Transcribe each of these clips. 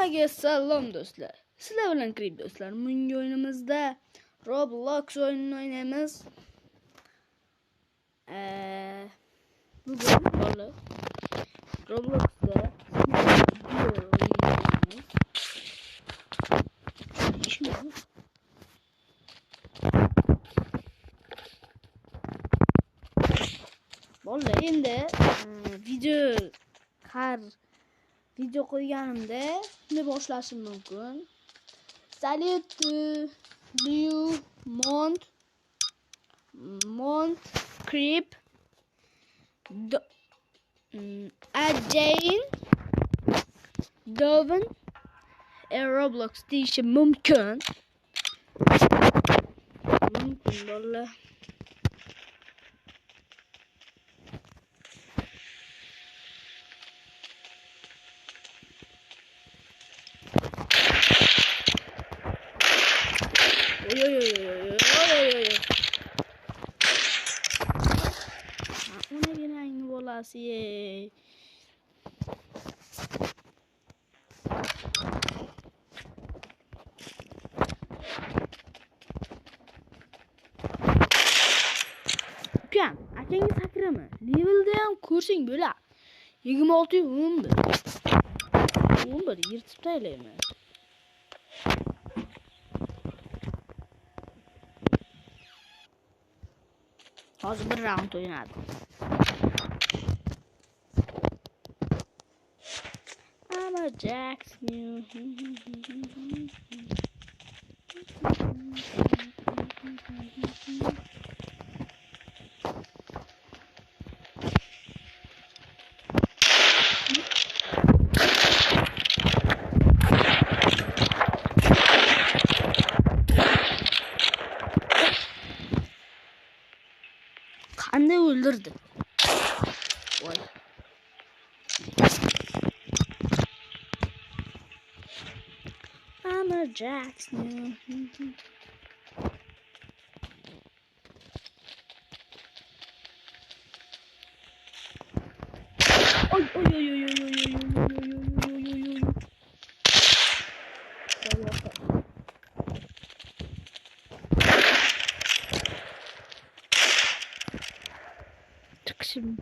Hammaga salom do'stlar. Sizlar bilan kirib do'stlar. Bugungi o'yinimizda Roblox o'yinini o'ynaymiz. Bugun bola Robloxda bola endi video qo'yganimda shuni boshlashim mumkin. Salut Liu Mont Creep Jane Doven Roblox deyishim mumkin. Bola Una bola así. Ukan, akangiz sakrama. Levelda ham ko'rsang bo'lar. 26 11 yirtib taylayman. Hozir bir round o'ynadim. I'm a Jackson. Qanday o'ldirdi? Voy. I'm a Jackson. Çıkışım.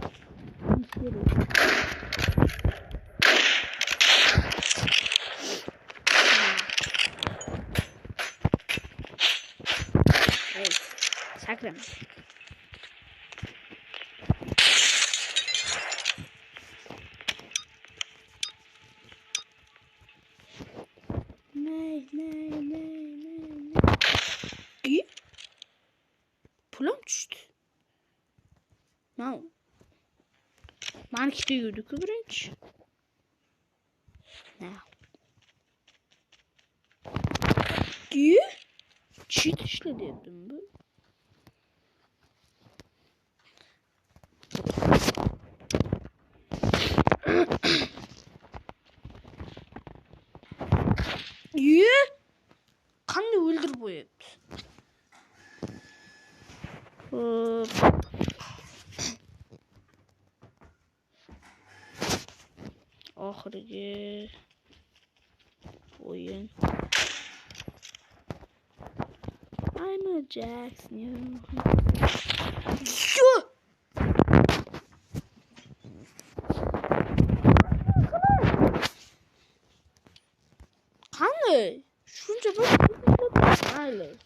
Hey, sakram. Ne. İyi. Pulam düştü. No. Markete yürüdük birinci. Ne? İyi. Cheat işledi yaptım bu. İyi. Kanını öldür bu yaptı. Ahırcı oyun. I'm a Jackson. Şu. Kanlı. Şunca bak. Hayır.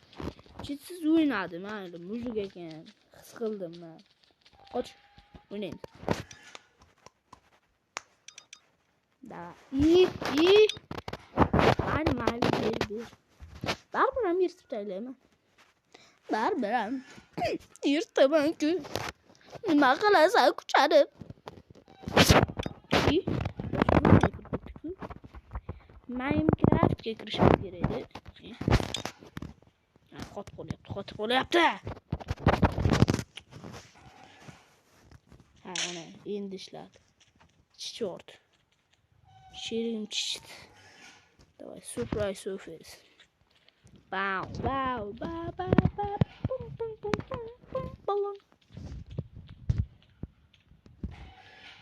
Cidsiz oynadım hayır. Müzik eken. Sıkıldım ben. Koç. Oynayın. Da. İyi. Hadi mavi bir. Barbaram yırtıp söyleme. Barbaram. Yırtamam ki. Nima qilasan kucharib. Minecraftga kirishim kerak edi. Qotib qolyapti. Ha, mana endi ishladi. Chichort. Shirin chichit. Давай, surprise. Bow. Balon.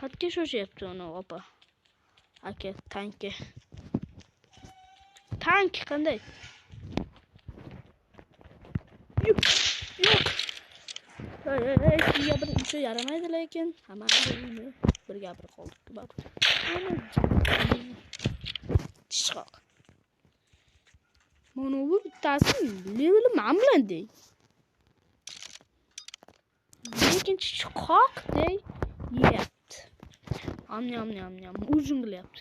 Hadi sho'shyapti uni opa. Aka, tanki. tank qanday? Yo'q. Sizga bir ishi yaramaydi lekin hammani bir gapir qoldik. Bak. Chiqaq. Mana bu bittasi leveli men bilan dey. Lekin chiqaqday yeyapti. Am. O'zim bilyapti.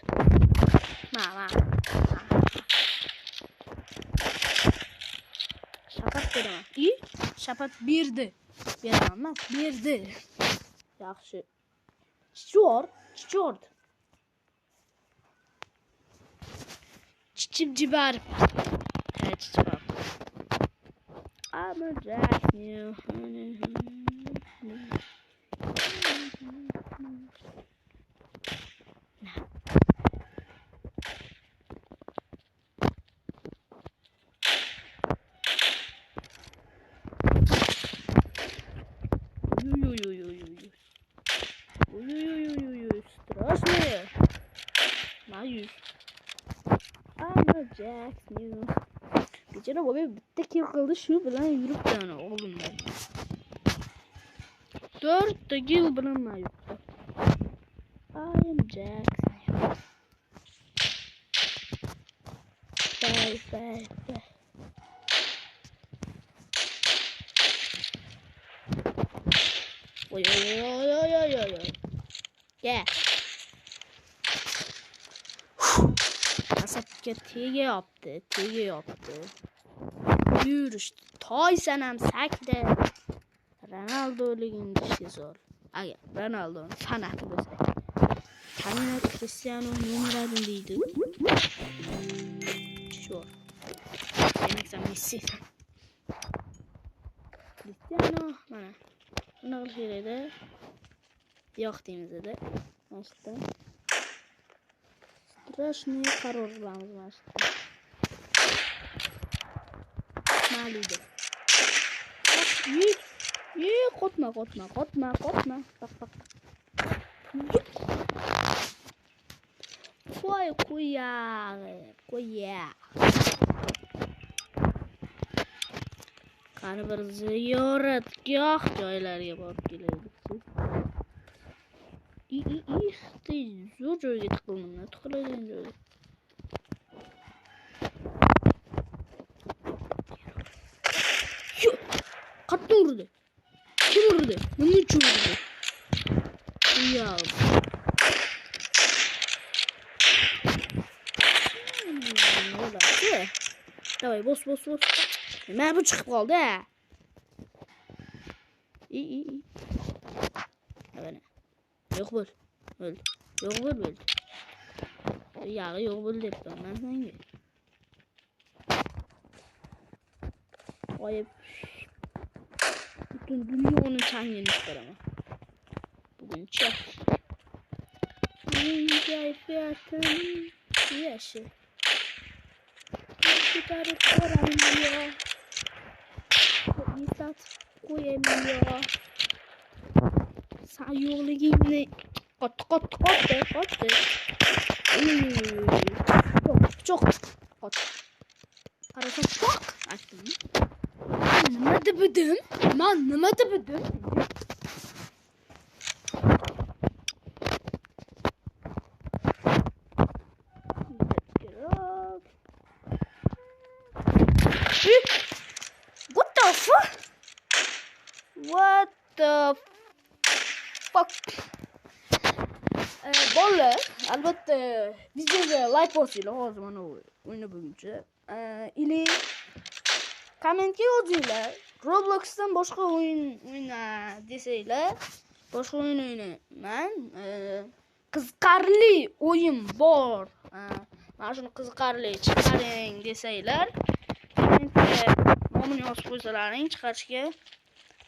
Ma. Shapat beraman. Shapat berdi. Beraman, berdi. Yaxshi. Chichord. Chichib jibar. Chichib. I'm a jack new. Страшные. Маюсь. I'm a jack new. Gecene baba bitti kill kıldı şu bilen yürüp tane oğlum ben. 4 da kill bilen mayıptı. I am Jack. Bye. Oy. Yeah. Kasapga tege yaptı. Yürüyüştü. Toy sanam sakda. Ronaldo'ligin işi zor. Aga, Ronaldo'nun fanatı bo'lsak. Kamina Cristiano nomeradin deydi. Sure. Demek Messi. Cristiano mana. Buni qilishda yo'q deymiz edi. Mashta. Strashniy qaror qilamiz mashta. Malida. Qotma. Bak. Qo'ya. Qani bir ziyoratgoh joylarga borib kelaylik. Zo'r joyga tiqildim. Tiqiladigan joyga. Qattiq urdi. Kim urdi? Nima uchun urdi? Ya. Davay, bos. Nima bu chiqib qoldi? Mana. Yo'q bo'l. O'ldi. Yog'i yo'q bo'l debman men senga. Qo'yib bütün dunyoni changini chiqaraman. Buguncha. Mening kayfiyatim yaxshi. Ko'tarib ko'raman. Istat qo'yaman. Sen yo'qligingni qotdi. Çok. Qot. Qarasam choq. Nima deb edim? What the fuck? Bolalar, albatta videoga like bosinglar hozir mana o'yini bo'yicha. Ili kommentga yozinglar. Robloxdan boshqa o'yina desanglar, boshqa o'yin o'ynayman. Qiziqarli o'yin bor. Mana shuni qiziqarli chiqaring desanglar, kommentga nomini yozib qo'ysalaring, chiqarishga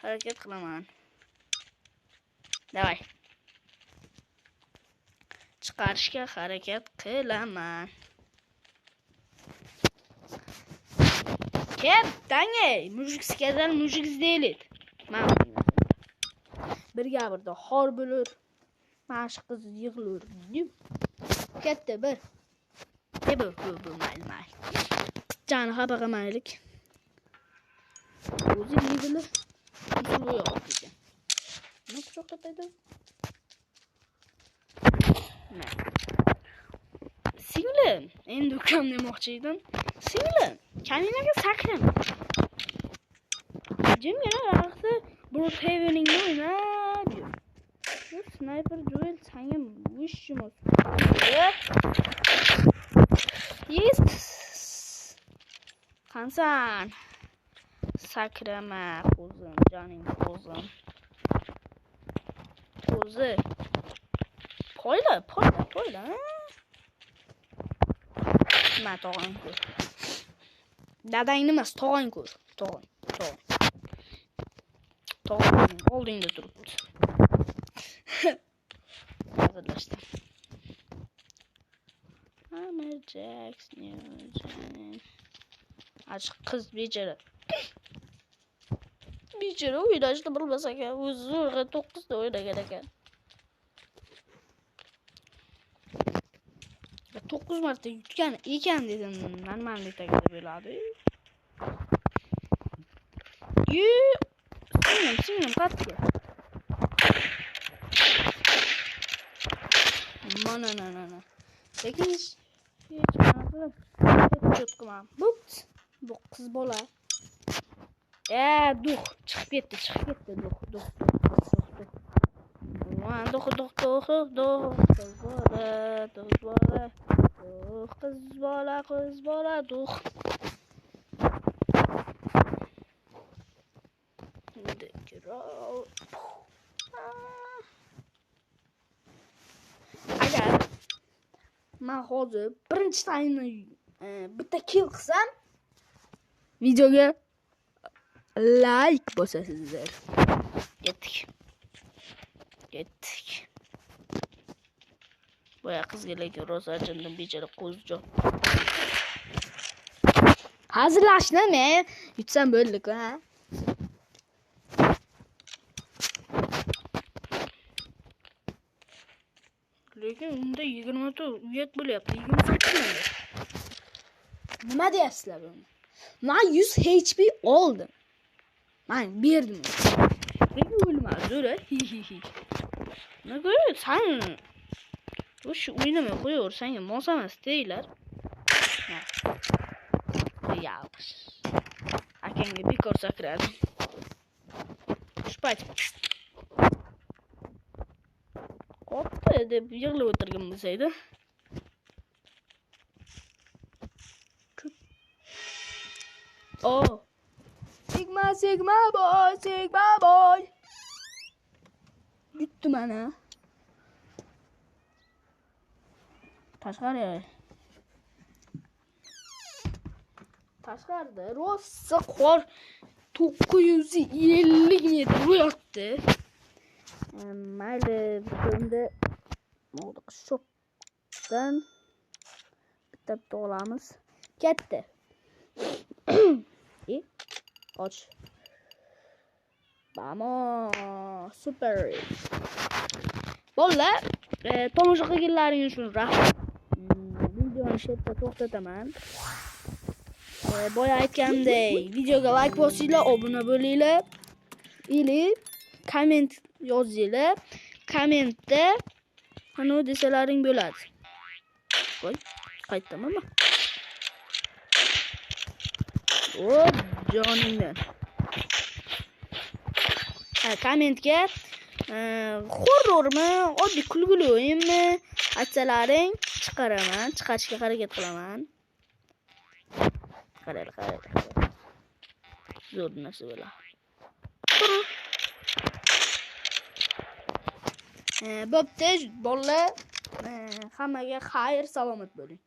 harakat qilaman. Davay. Chiqarishga harakat qilaman. Ketdangey, mujik сказал, mujik сделает. Men bir gapirdi, xor bo'lur. Mana shu qiz yig'lur. Ketdi bir. Bu mayli. Qizchani xafa qilmaylik. O'zi yedili. Bu yo'q ekan. Nima quchoq qataydi? Singlim, endi ukam demoqchi edim. Singlim, kaminaga sakrama. Jimgina vaqti bu hayvoningni o'yna diyor. Bu sniper duel sanga vishimo. Yes. Qansan? Sakrama qo'zim, joning qo'zim. Qo'zi. Poyla. Nima tog'ang ko'r. Dadangni emas, tog'ang ko'r. Tog'ang. Tog'ang oldingda turibdi. Hazırlaştım. Hammer Jacks Newton. Açık kız beceri. Beceri oynashni bilmasa ekan, o'zi zo'rg'a 9 ta o'ynagan ekan. 9 marta yutgan ekan dedim, normallikdagi bo'ladi. Singlim qatga. Mana. Lekin hech qanaqa qilmam. Bu qiz bola. Duh, chiqib ketdi, duh. Qiz bola, duh. Agar men hozir birinchi tayinni bitta kill qilsam, videoga like bosasizlar. Ketdik. Boya qizga lekin rosa achindim, bechora qo'zijon. Hazırlaşma men yutsam bo'ldi-ku, ha? Lekin unda 20 ta uyat bo'lyapti, 28 ming. Nima deyapsizlar buni? Men 100 HP oldim. Men berdim. Lekin o'lmadi, zo'ra. Nega sen o'sha o'ynamay qo'yaver, senga mos emas deylar. Yalqish. Akangga bekor sakradim. Shpayt. Qopdi deb yig'lab o'tirgan bo'lsa edi. Sigma boy. Yutdi mana. Tashqarida rosa qor 950 metr bo'lyapti. Mayli, bunda shopdan bitta olamiz. Katta. Och. Vamos, super. Bolalar, tomosha qilganlaringiz uchun rahmat. Videoni shu yerda to'xtataman. Boya aytgandek, videoga like bosinglar, obuna bo'linglar. Ili komment yozinglar. Kommentda qani desalaring bo'ladi. Qo'y, qaytamanmi? O joningdan. Kommentga horrormi, oddiy kulgili o'yinmi aytsalaring, chiqarishga harakat qilaman. Qaraylik. Zo'r narsa bo'ladi. Bo'pti, bolalar, hammaga xayr, salomat bo'ling.